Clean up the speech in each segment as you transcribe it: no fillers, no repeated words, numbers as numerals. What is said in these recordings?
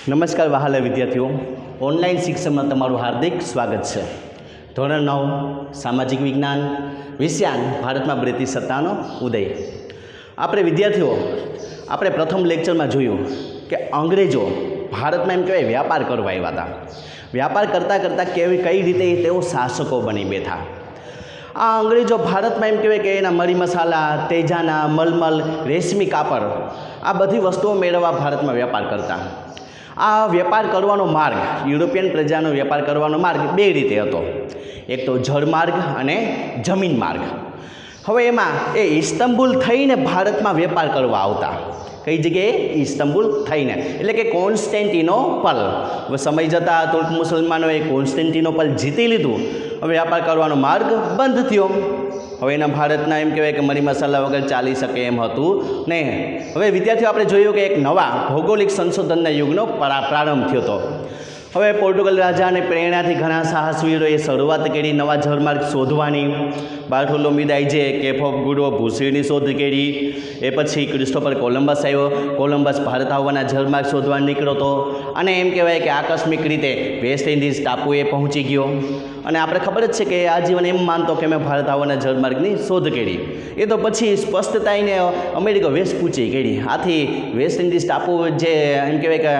નમસ્કાર વહાલા વિદ્યાર્થીઓ, ઓનલાઈન શિક્ષણમાં તમારું હાર્દિક સ્વાગત છે. ધોરણ 9 સામાજિક વિજ્ઞાન વિષયાંક ભારતમાં બ્રિટિશ સત્તાનો ઉદય. આપણે પ્રથમ લેક્ચરમાં જોયું કે અંગ્રેજો ભારતમાં એમ કહેવાય વ્યાપાર કરવા આવ્યા હતા. વ્યાપાર કરતાં કઈ રીતે તેઓ શાસકો બની બેઠા. આ અંગ્રેજો ભારતમાં એમ કહેવાય કે એના મરી મસાલા, તેજાના, મલમલ, રેશમી કાપડ આ બધી વસ્તુઓ મેળવવા ભારતમાં વ્યાપાર કરતા. આ વ્યાપાર કરવાનો માર્ગ, યુરોપિયન પ્રજાનો વ્યાપાર કરવાનો માર્ગ બે રીતે હતો. એક તો જળમાર્ગ અને જમીન માર્ગ. હવે એમાં એ ઇસ્તંબુલ થઈને ભારતમાં વેપાર કરવા આવતા. કઈ જગ્યાએ? ઇસ્તંબુલ થઈને, એટલે કે કોન્સ્ટેન્ટિનોપલ. હવે સમય જતાં તુર્ક મુસલમાનોએ કોન્સ્ટેન્ટિનોપલ જીતી લીધું. હવે વ્યાપાર કરવાનો માર્ગ બંધ થયો. હવે એના ભારતના એમ કહેવાય કે મરી મસાલા વગર ચાલી શકે એમ હતું નહીં. હવે વિદ્યાર્થીઓ આપણે જોયું કે એક નવા ભૌગોલિક સંશોધનના યુગનો પ્રારંભ થયો હતો. હવે પોર્ટુગલ રાજાને પ્રેરણાથી ઘણા સાહસવીરોએ શરૂઆત કરી નવા જળમાર્ગ શોધવાની. બાર્થોલોમી ડાયજે કેપ ઓફ ગુડ ભૂસીની શોધ કરી. એ પછી ક્રિસ્ટોફર કોલંબસ આવ્યો. કોલંબસ ભારત આવવાના જળમાર્ગ શોધવા નીકળ્યો હતો અને એમ કહેવાય કે આકસ્મિક રીતે વેસ્ટ ઇન્ડિઝ ટાપુએ પહોંચી ગયો. અને આપણે ખબર જ છે કે આજીવન એમ માનતો કે મેં ભારત આવવાના જળમાર્ગની શોધ કરી. એ તો પછી સ્પષ્ટતા એને અમેરિકા વેસ્ટ પૂછી કરી. આથી વેસ્ટ ઇન્ડિઝ ટાપુ જે એમ કહેવાય કે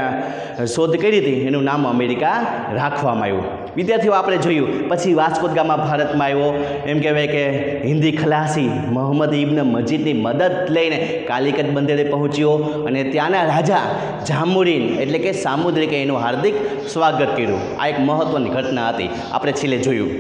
શોધ કરી હતી એનું નામ અમેરિકા રાખવામાં આવ્યું. વિદ્યાર્થીઓ આપણે જોયું પછી વાસ્કો દ ગામા ભારતમાં આવ્યો. એમ કહેવાય કે હિન્દી ખલાસી મોહમ્મદ ઇબ્ન મજીદની મદદ લઈને કાલિકત બંદરે પહોંચ્યો અને ત્યાંના રાજા જામુરીન એટલે કે સામુદ્રિકે એનું હાર્દિક સ્વાગત કર્યું. આ એક મહત્ત્વની ઘટના હતી. આપણે છેલ્લે જોયું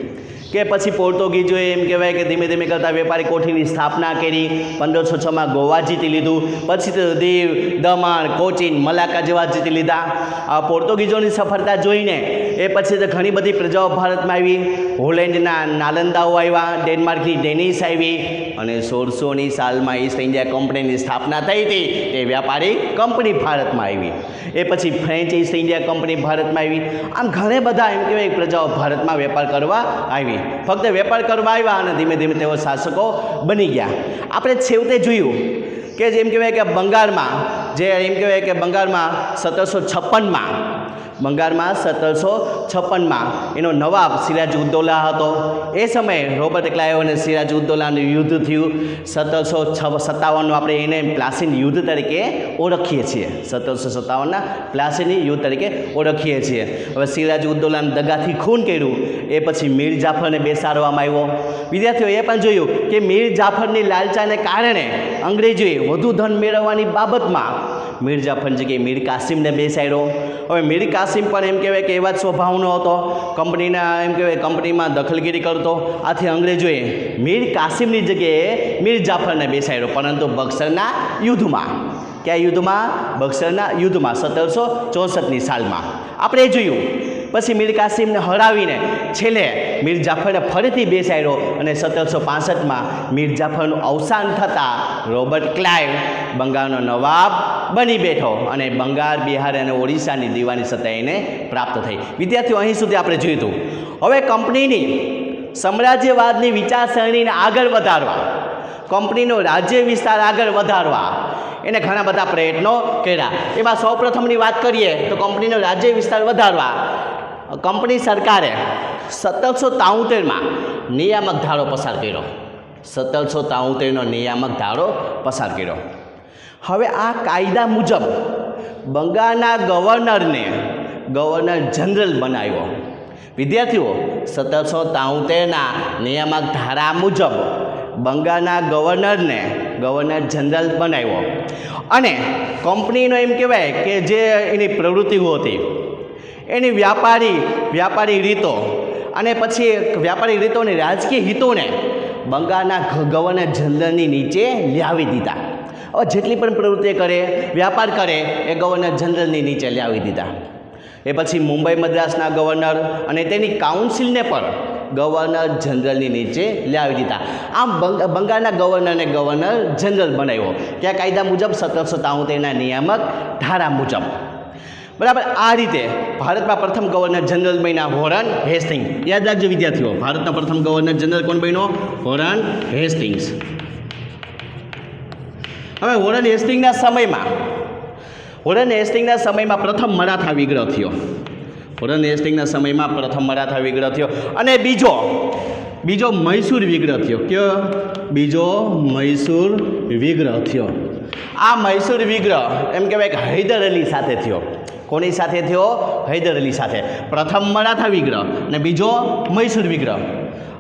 કે પછી પોર્ટુગીઝોએ એમ કહેવાય કે ધીમે ધીમે કરતાં વેપારી કોઠીની સ્થાપના કરી. 1506માં ગોવા જીતી લીધું. પછી તો દીવ, દમણ, કોચીન, મલાક્કા જેવા જીતી લીધા. આ પોર્ટુગીઝોની સફળતા જોઈને એ પછી તો ઘણી બધી પ્રજાઓ ભારતમાં આવી. હોલેન્ડના નાલંદાઓ આવ્યા, ડેનમાર્કની ડેનિશ આવી અને 1600ની સાલમાં ઈસ્ટ ઇન્ડિયા કંપનીની સ્થાપના થઈ હતી. તે વ્યાપારી કંપની ભારતમાં આવી. એ પછી ફ્રેન્ચ ઈસ્ટ ઇન્ડિયા કંપની ભારતમાં આવી. આમ ઘણા બધા એમ કહેવાય પ્રજાઓ ભારતમાં વેપાર કરવા આવી. ફક્ત વેપાર કરવા આવ્યા અને ધીમે ધીમે તેઓ શાસકો બની ગયા. આપણે છેવટે જોયું કે જેમ કહેવાય કે બંગાળમાં 1756માં એનો નવાબ સિરાજ ઉદ્દૌલા હતો. એ સમયે રોબર્ટ ક્લાઇવ અને સિરાજ ઉદ્દૌલાનું યુદ્ધ થયું. 1757નું આપણે એને પ્લાસીન યુદ્ધ તરીકે ઓળખીએ છીએ. 1757ના પ્લાસીન યુદ્ધ તરીકે ઓળખીએ છીએ. હવે સિરાજ ઉદ્દૌલાને દગાથી ખૂન કર્યું. એ પછી મીર જાફરને બેસાડવામાં આવ્યો. વિદ્યાર્થીઓ એ પણ જોયું કે મીર જાફરની લાલચાને કારણે અંગ્રેજોએ વધુ ધન મેળવવાની બાબતમાં મીર જાફર જગ્યાએ મીર કાસિમને બેસાડ્યો. હવે મીર કાસિમ પણ એમ કહેવાય કે એવા જ સ્વભાવનો હતો. કંપનીમાં દખલગીરી કરતો. આથી અંગ્રેજોએ મીર કાસિમની જગ્યાએ મીર જાફરને બેસાડ્યો. પરંતુ બક્સરના યુદ્ધમાં, કયા યુદ્ધમાં? બક્સરના યુદ્ધમાં 1764ની સાલમાં આપણે જોયું. પછી મીર કાસિમને હરાવીને છેલ્લે મીર જાફરને ફરીથી બેસાડ્યો અને 1765માં મીર જાફરનું અવસાન થતાં રોબર્ટ ક્લાઇવ બંગાળનો નવાબ બની બેઠો અને બંગાળ, બિહાર અને ઓડિશાની દીવાની સત્તા એને પ્રાપ્ત થઈ. વિદ્યાર્થીઓ અહીં સુધી આપણે જોયું હતું. હવે કંપનીની સામ્રાજ્યવાદની વિચારસરણીને આગળ વધારવા, કંપનીનો રાજ્ય વિસ્તાર આગળ વધારવા એને ઘણા બધા પ્રયત્નો કર્યા. એમાં સૌપ્રથમની વાત કરીએ તો કંપનીનો રાજ્ય વિસ્તાર વધારવા કંપની સરકારે 1773માં નિયામક ધારો પસાર કર્યો. 1773નો નિયામક ધારો પસાર કર્યો. હવે આ કાયદા મુજબ બંગાળના ગવર્નરને ગવર્નર જનરલ બનાવ્યો. વિદ્યાર્થીઓ 1773ના નિયામક ધારા મુજબ બંગાળના ગવર્નરને ગવર્નર જનરલ બનાવ્યો. અને કંપનીનો એમ કહેવાય કે જે એની પ્રવૃત્તિઓ હતી એની વ્યાપારી રીતો અને પછી વ્યાપારી રીતો અને રાજકીય હિતોને બંગાળના ગવર્નર જનરલની નીચે લાવી દીધા. હવે જેટલી પણ પ્રવૃત્તિ કરે, વ્યાપાર કરે એ ગવર્નર જનરલની નીચે લાવી દીધા. એ પછી મુંબઈ મદ્રાસના ગવર્નર અને તેની કાઉન્સિલને પણ ગવર્નર જનરલની નીચે લાવી દીધા. આમ બંગાળના ગવર્નરને ગવર્નર જનરલ બનાવ્યો. કયા કાયદા મુજબ? 1773ના નિયામક ધારા મુજબ. બરાબર. આ રીતે ભારતમાં પ્રથમ ગવર્નર જનરલ બન્યા વોરન હેસ્ટિંગ્સ. યાદ રાખજો વિદ્યાર્થીઓ, ભારતના પ્રથમ ગવર્નર જનરલ કોણ બન્યો? Warren Hastings. હવે વોરન હેસ્ટિંગ્સના સમયમાં વોરન હેસ્ટિંગના સમયમાં પ્રથમ મરાઠા વિગ્રહ થયો. વોરન હેસ્ટિંગના સમયમાં પ્રથમ મરાઠા વિગ્રહ થયો. અને બીજો મૈસૂર વિગ્રહ થયો. કયો? બીજો મૈસૂર વિગ્રહ થયો. આ મૈસૂર વિગ્રહ એમ કહેવાય કે હૈદર અલી સાથે થયો. કોની સાથે થયો? હૈદર અલી સાથે. પ્રથમ મરાઠા વિગ્રહ અને બીજો મૈસૂર વિગ્રહ.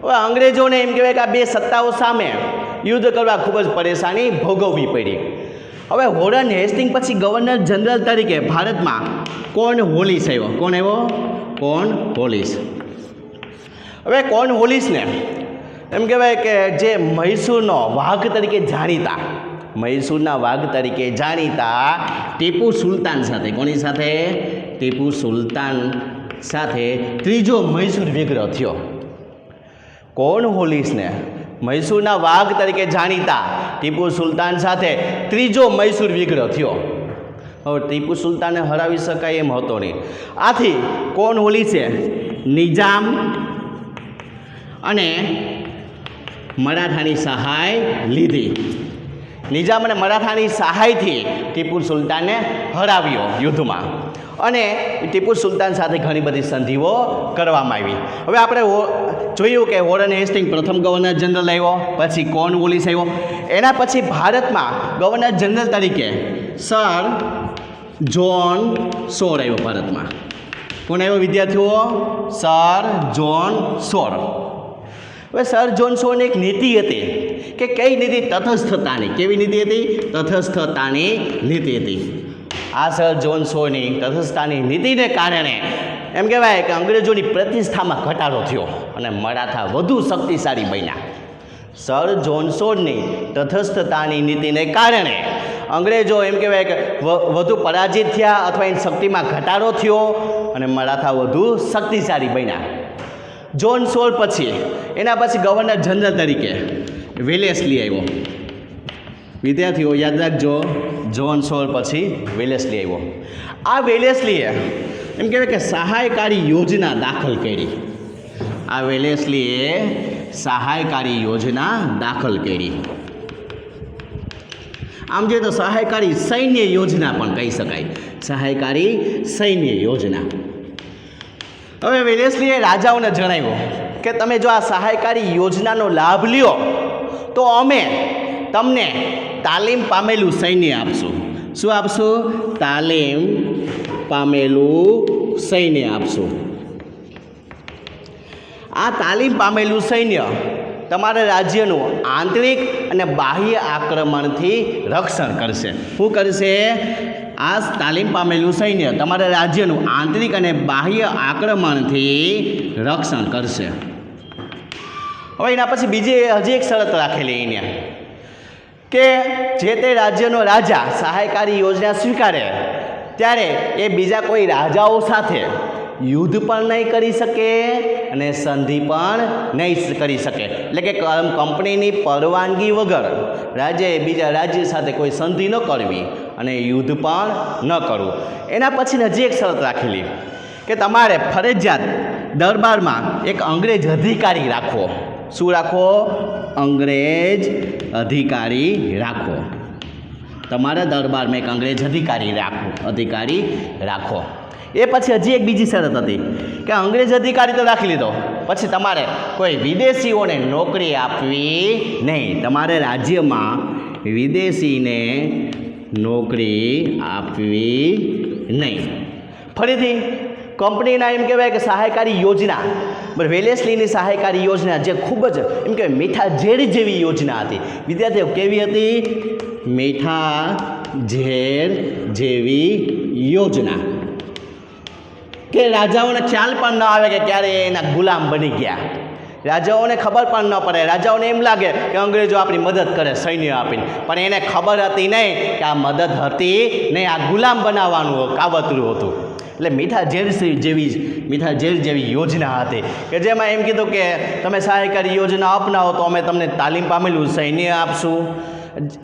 હવે અંગ્રેજોને એમ કહેવાય કે આ બે સત્તાઓ સામે યુદ્ધ કરવા ખૂબ જ પરેશાની ભોગવવી પડી. હવે વોરન હેસ્ટિંગ પછી ગવર્નર જનરલ તરીકે ભારતમાં કોર્નવોલિસ આવ્યો. કોણ આવ્યો? કોર્નવોલિસ. હવે કોર્નવોલિસને એમ કહેવાય કે જે મૈસૂરનો વાઘ તરીકે જાણીતા, મૈસૂરના વાઘ તરીકે જાણીતા ટીપુ સુલતાન સાથે, કોની સાથે? ટીપુ સુલતાન સાથે ત્રીજો મૈસૂર વિગ્રહ થયો. કોર્નવોલિસને મૈસૂરના વાઘ તરીકે જાણીતા ટીપુ સુલતાન સાથે ત્રીજો મૈસૂર વિગ્રહ થયો. હવે ટીપુ સુલતાનને હરાવી શકાય એમ હતો નહીં. આથી કોર્નવોલિસે નિજામ અને મરાઠાની સહાય લીધી. નિજામ અને મરાઠાની સહાયથી ટીપુ સુલતાનને હરાવ્યો યુદ્ધમાં અને ટીપુ સુલતાન સાથે ઘણી બધી સંધિઓ કરવામાં આવી. હવે આપણે જોયું કે વોરન હેસ્ટિંગ પ્રથમ ગવર્નર જનરલ આવ્યો, પછી કોર્નવોલિસ આવ્યો. એના પછી ભારતમાં ગવર્નર જનરલ તરીકે સર જ્હોન સોર આવ્યો ભારતમાં. કોણ આવ્યો વિદ્યાર્થીઓ? સર જ્હોન સોર. હવે સર જ્હોન સોરની એક નીતિ હતી કે કઈ નીતિ? તટસ્થતાની. કેવી નીતિ હતી? તટસ્થતાની નીતિ હતી. આ સર જ્હોન સોરની તટસ્થતાની નીતિને કારણે એમ કહેવાય કે અંગ્રેજોની પ્રતિષ્ઠામાં ઘટાડો થયો અને મરાઠા વધુ શક્તિશાળી બન્યા. સર જ્હોન સોરની તટસ્થતાની નીતિને કારણે અંગ્રેજો એમ કહેવાય કે વધુ પરાજિત થયા અથવા એની શક્તિમાં ઘટાડો થયો અને મરાઠા વધુ શક્તિશાળી બન્યા. જ્હોન સોર પછી એના પછી ગવર્નર જનરલ તરીકે વેલેસ્લી આવ્યો. વિદ્યાર્થીઓ યાદ રાખજો, જ્હોન સોર પછી વેલેસ્લી આવ્યો. આ વેલેસ્લીએ એમ કહેવાય કે સહાયકારી યોજના દાખલ કરી. આ વેલેસ્લીએ સહાયકારી યોજના દાખલ કરી. આમ જોઈએ તો સહાયકારી સૈન્ય યોજના પણ કહી શકાય. સહાયકારી સૈન્ય યોજના. હવે વેલેસ્લીએ રાજાઓને જણાવ્યું કે તમે જો આ સહાયકારી યોજનાનો લાભ લ્યો તો અમે તમને તાલીમ પામેલું સૈન્ય આપશું. શું આપશું? તાલીમ પામેલું સૈન્ય આપશું. આ તાલીમ પામેલું સૈન્ય તમારા રાજ્યનું આંતરિક અને બાહ્ય આક્રમણથી રક્ષણ કરશે. શું કરશે? આ તાલીમ પામેલું સૈન્ય તમારા રાજ્યનું આંતરિક અને બાહ્ય આક્રમણથી રક્ષણ કરશે. હવે એના પછી હજી એક શરત રાખેલી એને કે જે તે રાજ્યનો રાજા સહાયકારી યોજના સ્વીકારે ત્યારે એ બીજા કોઈ રાજાઓ સાથે યુદ્ધ પણ નહીં કરી શકે અને સંધિ પણ નહીં કરી શકે. એટલે કે કંપનીની પરવાનગી વગર રાજ્યએ બીજા રાજ્ય સાથે કોઈ સંધિ ન કરવી અને યુદ્ધ પણ ન કરવું. એના પછી હજી એક શરત રાખેલી કે તમારે ફરજિયાત દરબારમાં એક અંગ્રેજ અધિકારી રાખવો. શું રાખવો? અંગ્રેજ અધિકારી રાખવો. તમારા દરબારમાં એક અંગ્રેજ અધિકારી રાખો. એ પછી હજી એક બીજી શરત હતી કે અંગ્રેજ અધિકારી તો રાખી લીધો, પછી તમારે કોઈ વિદેશીઓને નોકરી આપવી નહીં. તમારે રાજ્યમાં વિદેશીને નોકરી આપવી નહીં. ફરીથી કંપનીના એમ કહેવાય કે સહાયકારી યોજના, વેલેસ્લીની સહાયકારી યોજના જે ખૂબ જ એમ કહેવાય મીઠા ઝેર જેવી યોજના હતી. વિદ્યાર્થીઓ કેવી હતી? મીઠા ઝેર જેવી યોજના કે રાજાઓને ખ્યાલ પણ ન આવે કે ક્યારે એના ગુલામ બની ગયા. રાજાઓને ખબર પણ ન પડે. રાજાઓને એમ લાગે કે અંગ્રેજો આપણી મદદ કરે સૈન્ય આપીને, પણ એને ખબર હતી નહીં કે આ મદદ હતી નહીં, આ ગુલામ બનાવવાનું કાવતરું હતું. એટલે મીઠા ઝેર જેવી યોજના હતી કે જેમાં એમ કીધું કે તમે સહાયકારી યોજના અપનાવો તો અમે તમને તાલીમ પામેલું સૈન્ય આપશું.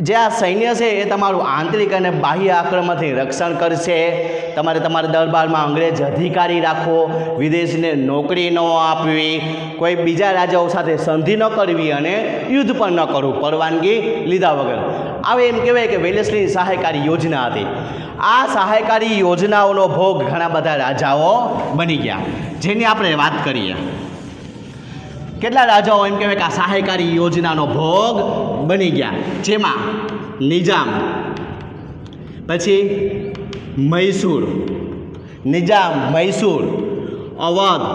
જે આ સૈન્ય છે એ તમારું આંતરિક અને બાહ્ય આક્રમણથી રક્ષણ કરશે. તમારે તમારા દરબારમાં અંગ્રેજ અધિકારી રાખવો, વિદેશીને નોકરી ન આપવી, કોઈ બીજા રાજાઓ સાથે સંધિ ન કરવી અને યુદ્ધ પણ ન કરવું પરવાનગી લીધા વગર. આવે એમ કહેવાય કે વેલેસ્લીની સહાયકારી યોજના હતી. આ સહાયકારી યોજનાઓનો ભોગ ઘણા બધા રાજાઓ બની ગયા, જેની આપણે વાત કરીએ. કેટલા રાજાઓ એમ કહેવાય કે આ સહાયકારી યોજનાનો ભોગ બની ગયા, જેમાં નિજામ, પછી મૈસૂર, નિજામ, મૈસૂર, અવધ,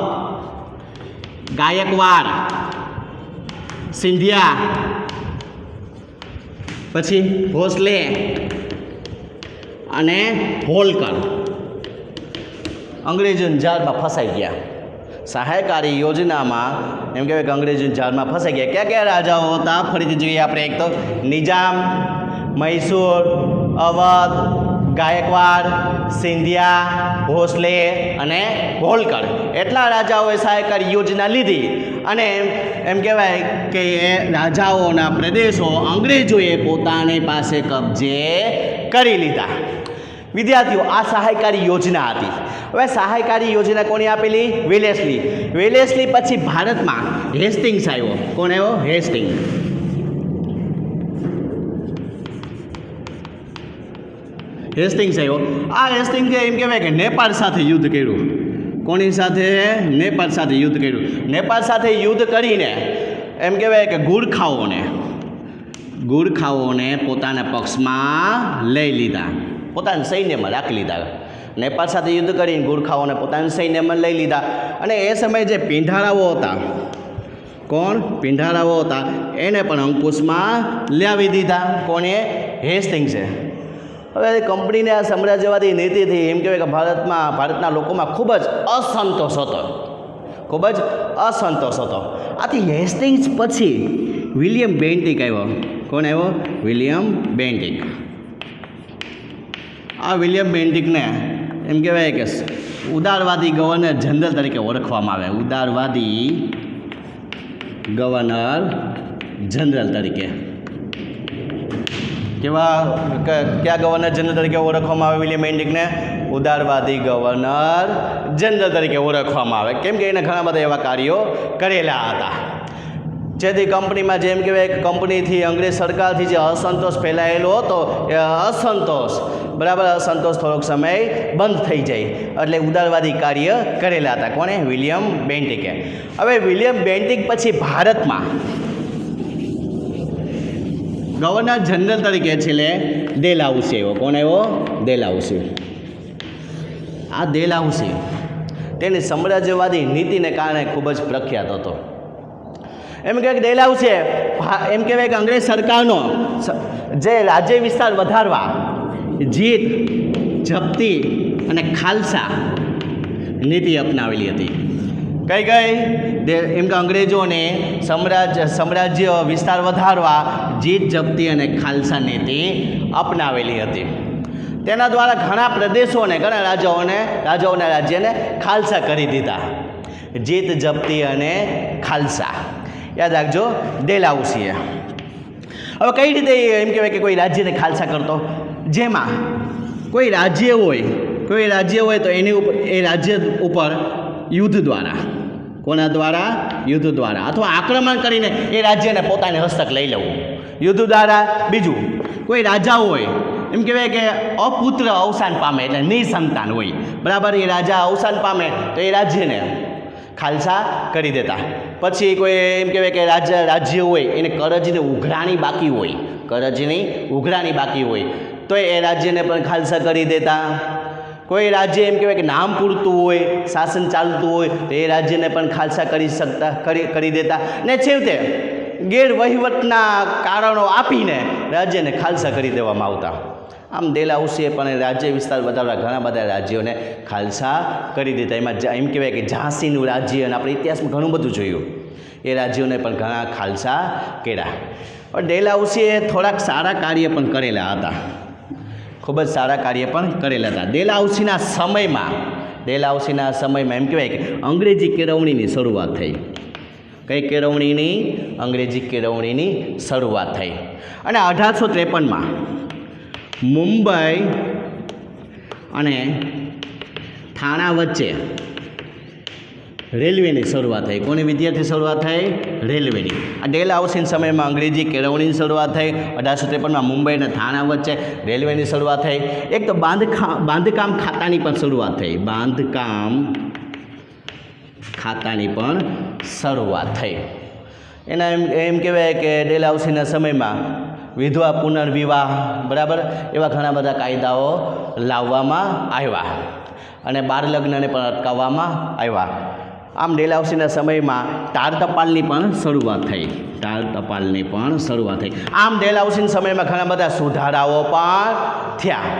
ગાયકવાડ, સિંધિયા, પછી ભોસલે અને હોલકર અંગ્રેજોની જાળમાં ફસાઈ ગયા. સહાયકારી યોજનામાં એમ કહેવાય કે અંગ્રેજોની જાળમાં ફસાઈ ગયા. કયા કયા રાજાઓ હતા ફરીથી જોઈએ આપણે. એક તો નિજામ, મૈસૂર, અવધ, ગાયકવાડ, સિંધિયા, ભોસલે અને હોલકર એટલા રાજાઓએ સહાયકારી યોજના લીધી અને એમ કહેવાય કે એ રાજાઓના પ્રદેશો અંગ્રેજોએ પોતાની પાસે કબજે કરી લીધા. વિદ્યાર્થીઓ, આ સહાયકારી યોજના હતી. હવે સહાયકારી યોજના કોણે આપેલી? વેલેસ્લી. વેલેસ્લી પછી ભારતમાં હેસ્ટિંગ્સ આવ્યો. કોણ આવ્યો? હેસ્ટિંગ. હેસ્ટિંગ્સ આવ્યો. આ હેસ્ટિંગ્સે એમ કહેવાય કે નેપાળ સાથે યુદ્ધ કર્યું. કોની સાથે? નેપાળ સાથે યુદ્ધ કર્યું. નેપાળ સાથે યુદ્ધ કરીને એમ કહેવાય કે ગુરખાઓને પોતાના પક્ષમાં લઈ લીધા, પોતાના સૈન્યમાં રાખી લીધા. નેપાળ સાથે યુદ્ધ કરીને ગુરખાઓને પોતાના સૈન્યમાં લઈ લીધા. અને એ સમયે જે પીંઢારાઓ હતા, કોણ? પીંઢારાઓ હતા, એને પણ અંકુશમાં લાવી દીધા. કોણે? હેસ્ટિંગ્સે. હવે કંપનીને આ સામ્રાજ્યવાદી નીતિથી એમ કહેવાય કે ભારતના લોકોમાં ખૂબ જ અસંતોષ હતો, ખૂબ જ અસંતોષ હતો. આથી હેસ્ટિંગ્સ પછી વિલિયમ બેન્ટિક આવ્યો. કોણ આવ્યો? William Bentinck. આ વિલિયમ બેન્ટિકને એમ કહેવાય કે ઉદારવાદી ગવર્નર જનરલ તરીકે ઓળખવામાં આવે. ઉદારવાદી ગવર્નર જનરલ તરીકે. કયા ગવર્નર જનરલ તરીકે ઓળખવામાં આવે વિલિયમ બેન્ટિકને? ઉદારવાદી ગવર્નર જનરલ તરીકે ઓળખવામાં આવે. કેમ કે એને ઘણા બધા એવા કાર્યો કરેલા હતા, જેથી કંપનીમાં જેમ કહેવાય કે કંપનીથી અંગ્રેજ સરકારથી જે અસંતોષ ફેલાયેલો હતો એ અસંતોષ થોડોક સમય બંધ થઈ જાય. એટલે ઉદારવાદી કાર્ય કરેલા હતા. કોણે? વિલિયમ બેન્ટિકે. હવે વિલિયમ બેન્ટિક પછી ભારતમાં ગવર્નર જનરલ તરીકે છેલ્લે ડેલહાઉસી આવ્યો. કોણ આવ્યો? ડેલહાઉસી. આ ડેલહાઉસી તેની સામ્રાજ્યવાદી નીતિને કારણે ખૂબ જ પ્રખ્યાત હતો. એમ કહેવાય કે ડેલહાઉસીએ એમ કહેવાય કે અંગ્રેજ સરકારનો જે રાજ્ય વિસ્તાર વધારવા, જીત, જપ્તી અને ખાલસા નીતિ અપનાવેલી હતી. કઈ? એમ કે અંગ્રેજોને સામ્રાજ્ય વિસ્તાર વધારવા, જીત, જપ્તી અને ખાલસા નીતિ અપનાવેલી હતી. તેના દ્વારા ઘણા પ્રદેશોને, ઘણા રાજાઓના રાજ્યને ખાલસા કરી દીધા. જીત, જપ્તી અને ખાલસા. યાદ રાખજો, ડેલહાઉસીએ. હવે કઈ રીતે એમ કહેવાય કે કોઈ રાજ્યને ખાલસા કરતો? જેમાં કોઈ રાજ્ય હોય તો એની ઉપર, એ રાજ્ય ઉપર યુદ્ધ દ્વારા, કોના દ્વારા? યુદ્ધ દ્વારા, અથવા આક્રમણ કરીને એ રાજ્યને પોતાને હસ્તક લઈ લેવું યુદ્ધ દ્વારા. બીજું, કોઈ રાજા હોય એમ કહેવાય કે અપુત્ર અવસાન પામે, એટલે નિસંતાન હોય, બરાબર? એ રાજા અવસાન પામે તો એ રાજ્યને ખાલસા કરી દેતા. પછી કોઈ એમ કહેવાય કે રાજ્ય હોય એને કરજની ઉઘરાણી બાકી હોય તો એ રાજ્યને પણ ખાલસા કરી દેતા. કોઈ રાજ્ય એમ કહેવાય કે નામ પૂરતું હોય, શાસન ચાલતું હોય તો એ રાજ્યને પણ ખાલસા કરી દેતા. ને છેવટે ગેરવહીવટના કારણો આપીને રાજ્યને ખાલસા કરી દેવામાં આવતા. આમ ડેલહાઉસીએ પણ રાજ્ય વિસ્તાર વધારવા ઘણા બધા રાજ્યોને ખાલસા કરી દીધા. એમાં એમ કહેવાય કે ઝાંસીનું રાજ્ય, અને આપણે ઇતિહાસમાં ઘણું બધું જોયું, એ રાજ્યોને પણ ઘણા ખાલસા કર્યા. ડેલહાઉસીએ થોડાક સારા કાર્ય પણ કરેલા હતા, ખૂબ જ સારા કાર્ય પણ કરેલા હતા. ડેલહાઉસીના સમયમાં એમ કહેવાય કે અંગ્રેજી કેળવણીની શરૂઆત થઈ. કઈ કેળવણીની? અંગ્રેજી કેળવણીની શરૂઆત થઈ. અને 1853માં મુંબઈ અને થાણા વચ્ચે રેલવેની શરૂઆત થઈ. કોની વિદ્યાર્થી શરૂઆત થઈ? રેલવેની. આ ડેલહાઉસીના સમયમાં અંગ્રેજી કેળવણીની શરૂઆત થઈ. 1853માં મુંબઈ અને થાણા વચ્ચે રેલવેની શરૂઆત થઈ. એક તો બાંધકામ ખાતાની પણ શરૂઆત થઈ. બાંધકામ ખાતાની પણ શરૂઆત થઈ. એના એમ કહેવાય કે ડેલહાઉસીના સમયમાં વિધવા પુનર્વિવાહ, બરાબર, એવા ઘણા બધા કાયદાઓ લાવવામાં આવ્યા અને બાળ લગ્નને પણ અટકાવવામાં આવ્યા. આમ ડેલહાઉસીના સમયમાં તાર ટપાલની પણ શરૂઆત થઈ. તાર ટપાલની પણ શરૂઆત થઈ. આમ ડેલહાઉસીના સમયમાં ઘણા બધા સુધારાઓ પણ થયા.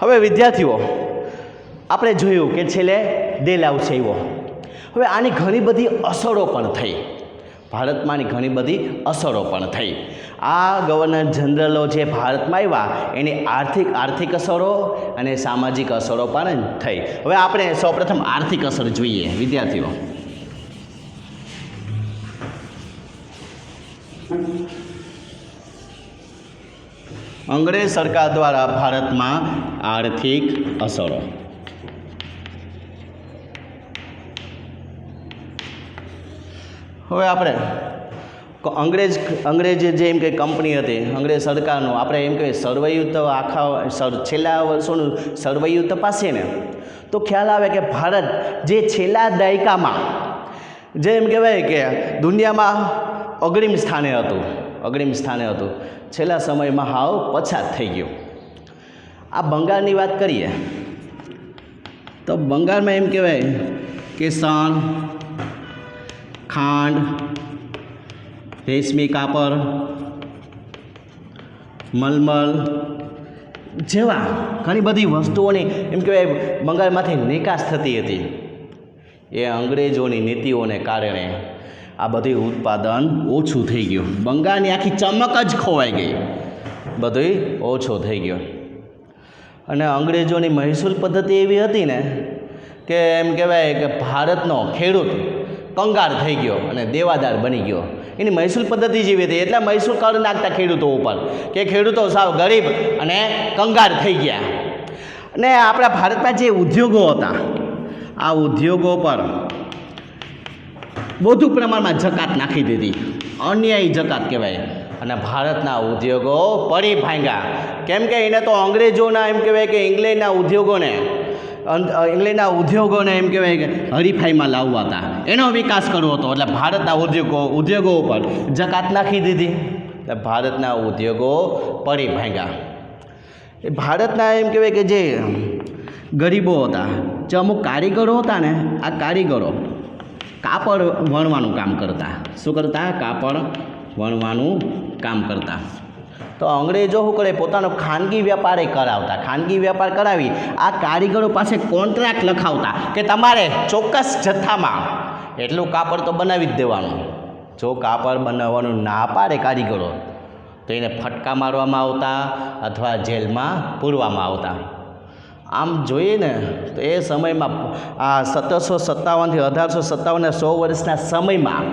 હવે વિદ્યાર્થીઓ, આપણે જોયું કે છેલ્લે ડેલહાઉસી આવ્યો. હવે આની ઘણી બધી અસરો પણ થઈ. ભારતમાંની ઘણી બધી અસરો પણ થઈ. આ ગવર્નર જનરલો જે ભારતમાં આવ્યા એની આર્થિક અસરો અને સામાજિક અસરો પણ થઈ. હવે આપણે સૌપ્રથમ આર્થિક અસર જોઈએ વિદ્યાર્થીઓ. અંગ્રેજ સરકાર દ્વારા ભારતમાં આર્થિક અસરો. હવે આપણે અંગ્રેજ જે એમ કે કંપની હતી અંગ્રેજ સરકારનું, આપણે એમ કહીએ સર્વયુદ્ધ, આખા છેલ્લા વર્ષોનું સર્વયુદ્ધ તપાસીએ ને તો ખ્યાલ આવે કે ભારત જે છેલ્લા દાયકામાં જે એમ કહેવાય કે દુનિયામાં અગ્રીમ સ્થાને હતું, છેલ્લા સમયમાં હાવ પછાત થઈ ગયું. આ બંગાળની વાત કરીએ તો બંગાળમાં એમ કહેવાય કે શણ, ખાંડ, રેશમી કાપડ, મલમલ જેવા ઘણી બધી વસ્તુઓની એમ કહેવાય બંગાળમાંથી નિકાસ થતી હતી. એ અંગ્રેજોની નીતિઓને કારણે આ બધી ઉત્પાદન ઓછું થઈ ગયું. બંગાળની આખી ચમક જ ખોવાઈ ગઈ. બધું ઓછો થઈ ગયો. અને અંગ્રેજોની મહેસૂલ પદ્ધતિ એવી હતી ને કે એમ કહેવાય કે ભારતનો ખેડૂત કંગાળ થઈ ગયો અને દેવાદાર બની ગયો. એની મહેસૂલ પદ્ધતિ જેવી હતી એટલે મહેસૂલ કર નાખતા ખેડૂતો ઉપર કે ખેડૂતો સાવ ગરીબ અને કંગાળ થઈ ગયા. અને આપણા ભારતમાં જે ઉદ્યોગો હતા આ ઉદ્યોગો પર વધુ પ્રમાણમાં જકાત નાખી દીધી. અન્યાયી જકાત કહેવાય. અને ભારતના ઉદ્યોગો પડી ભાંગ્યા. કેમ કે એને તો અંગ્રેજોના એમ કહેવાય કે ઇંગ્લેન્ડના ઉદ્યોગોને એમ કહેવાય કે હરીફાઈમાં લાવવા હતા, એનો વિકાસ કરવો હતો. એટલે ભારતના ઉદ્યોગો ઉપર જકાત નાખી દીધી. એટલે ભારતના ઉદ્યોગો પડી ભાંગ્યા. એ ભારતના એમ કહેવાય કે જે ગરીબો હતા, જે અમુક કારીગરો હતા ને, આ કારીગરો કાપડ વણવાનું કામ કરતા. શું કરતા? કાપડ વણવાનું કામ કરતા. તો અંગ્રેજો શું કરે? પોતાનો ખાનગી વેપાર કરાવતા. ખાનગી વેપાર કરાવી આ કારીગરો પાસે કોન્ટ્રાક્ટ લખાવતા કે તમારે ચોક્કસ જથ્થામાં એટલું કાપડ તો બનાવી જ દેવાનું. જો કાપડ બનાવવાનું ના પાડે કારીગરો તો એને ફટકા મારવામાં આવતા અથવા જેલમાં પૂરવામાં આવતા. આમ જોઈએ ને તો એ સમયમાં આ 1757થી 1857ના 100 વર્ષના સમયમાં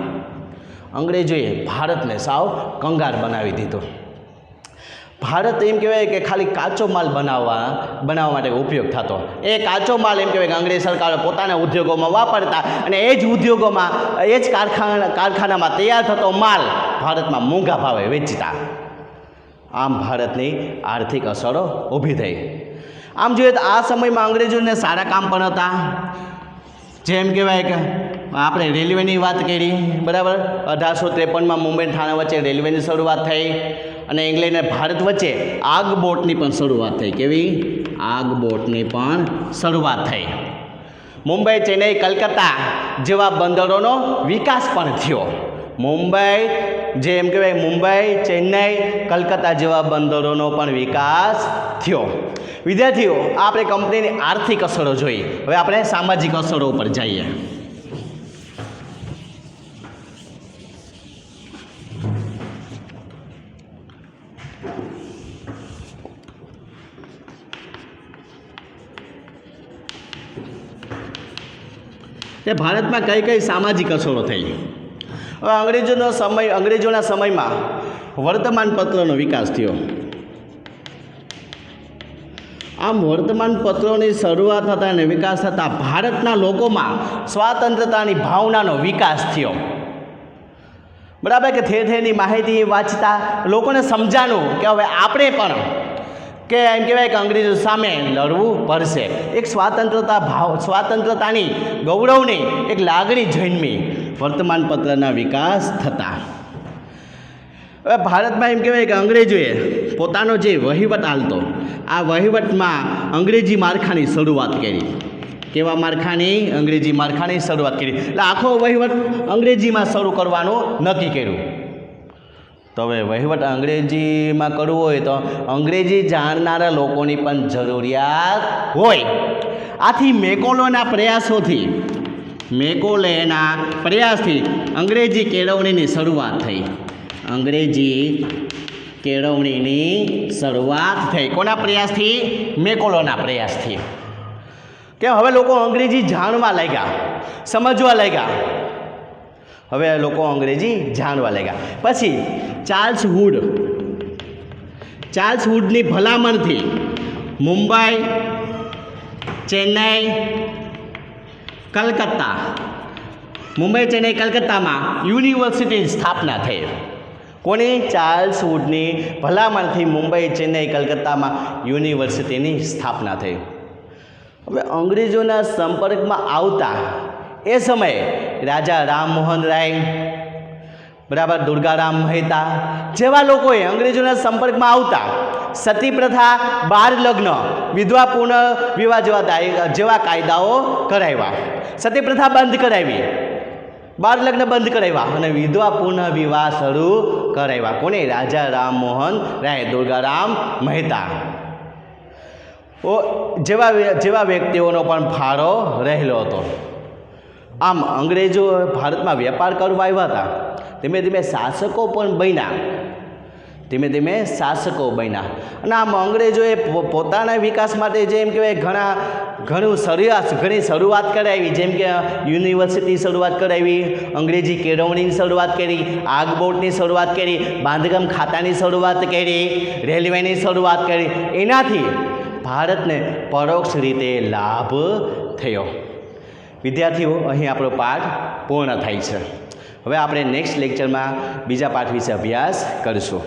અંગ્રેજોએ ભારતને સાવ કંગાળ બનાવી દીધો. ભારત એમ કહેવાય કે ખાલી કાચો માલ બનાવવા માટે ઉપયોગ થતો. એ કાચો માલ એમ કહેવાય કે અંગ્રેજ સરકારો પોતાના ઉદ્યોગોમાં વાપરતા અને એ જ ઉદ્યોગોમાં એ જ કારખાનામાં તૈયાર થતો માલ ભારતમાં મોંઘા ભાવે વેચતા. આમ ભારતની આર્થિક અસરો ઊભી થઈ. આમ જોઈએ તો આ સમયમાં અંગ્રેજોને સારા કામ પણ હતા. જેમ કહેવાય કે આપણે રેલવેની વાત કરી, બરાબર. 1853માં મુંબઈ થાણા વચ્ચે રેલવેની શરૂઆત થઈ અને ઇંગ્લેન્ડ અને ભારત વચ્ચે આગબોટની પણ શરૂઆત થઈ. કેવી? આગબોટની પણ શરૂઆત થઈ. મુંબઈ, ચેન્નઈ, કલકત્તા જેવા બંદરોનો વિકાસ પણ થયો. મુંબઈ, જે એમ કહેવાય મુંબઈ, ચેન્નઈ, કલકત્તા જેવા બંદરોનો પણ વિકાસ થયો. વિદ્યાર્થીઓ, આપણે કંપનીની આર્થિક અસરો જોઈ. હવે આપણે સામાજિક અસરો ઉપર જઈએ. તે ભારતમાં કઈ કઈ સામાજિક અસરો થઈ? હવે અંગ્રેજોના સમયમાં વર્તમાનપત્રનો વિકાસ થયો. આમ વર્તમાનપત્રોની શરૂઆત થતાં અને વિકાસ થતાં ભારતના લોકોમાં સ્વાતંત્રતાની ભાવનાનો વિકાસ થયો. બરાબર કે ઠેર ઠેરની માહિતી વાંચતા લોકોને સમજાનું કે હવે આપણે પણ કે એમ કહેવાય કે અંગ્રેજો સામે લડવું પડશે. એક સ્વાતંત્રતાની ગૌરવની એક લાગણી જન્મી વર્તમાનપત્રના વિકાસ થતાં. હવે ભારતમાં એમ કહેવાય કે અંગ્રેજોએ પોતાનો જે વહીવટ હાલતો આ વહીવટમાં અંગ્રેજી માળખાની શરૂઆત કરી. કેવા માળખાની? અંગ્રેજી માળખાની શરૂઆત કરી. એટલે આખો વહીવટ અંગ્રેજીમાં શરૂ કરવાનું નક્કી કર્યું. તો હવે વહીવટ અંગ્રેજીમાં કરવું હોય તો અંગ્રેજી જાણનારા લોકોની પણ જરૂરિયાત હોય. આથી મેકોલેના પ્રયાસથી અંગ્રેજી કેળવણીની શરૂઆત થઈ. અંગ્રેજી કેળવણીની શરૂઆત થઈ કોના પ્રયાસથી? મેકોલેના પ્રયાસથી. કે હવે લોકો અંગ્રેજી જાણવા લાગ્યા, સમજવા લાગ્યા. હવે લોકો અંગ્રેજી જાણવા લાગ્યા. પછી ચાર્લ્સ વુડની ભલામણથી મુંબઈ, ચેન્નઈ, કલકત્તામાં યુનિવર્સિટીની સ્થાપના થઈ. કોની? ચાર્લ્સ વુડની ભલામણથી મુંબઈ, ચેન્નઈ, કલકત્તામાં યુનિવર્સિટીની સ્થાપના થઈ. હવે અંગ્રેજોના સંપર્કમાં આવતા એ સમયે રાજા રામમોહન રાય, બરાબર, દુર્ગારામ મહેતા જેવા લોકોએ અંગ્રેજોના સંપર્કમાં આવતા સતી પ્રથા, બાળ લગ્ન, વિધવા પુનર્વિવાહ જેવા કાયદાઓ કરાવ્યા. સતી પ્રથા બંધ કરાવી, બાળ લગ્ન બંધ કરાવ્યા અને વિધવા પુનર્વિવાહ શરૂ કરાવ્યા. કોને? રાજા રામમોહન રાય, દુર્ગારામ મહેતા જેવા વ્યક્તિઓનો પણ ફાળો રહેલો હતો. આમ અંગ્રેજો ભારતમાં વેપાર કરવા આવ્યા હતા. ધીમે ધીમે શાસકો પણ બન્યા. અને આમ અંગ્રેજોએ પોતાના વિકાસ માટે જેમ કહેવાય ઘણી શરૂઆત કરાવી. જેમ કે યુનિવર્સિટી શરૂઆત કરાવી, અંગ્રેજી કેળવણીની શરૂઆત કરી, આગબોટની શરૂઆત કરી, બાંધકામ ખાતાની શરૂઆત કરી, રેલવેની શરૂઆત કરી. એનાથી ભારતને પરોક્ષ રીતે લાભ થયો. વિદ્યાર્થીઓ, અહીં આપણો પાઠ પૂર્ણ થાય છે. હવે આપણે નેક્સ્ટ લેક્ચરમાં બીજા પાઠ વિશે અભ્યાસ કરીશું.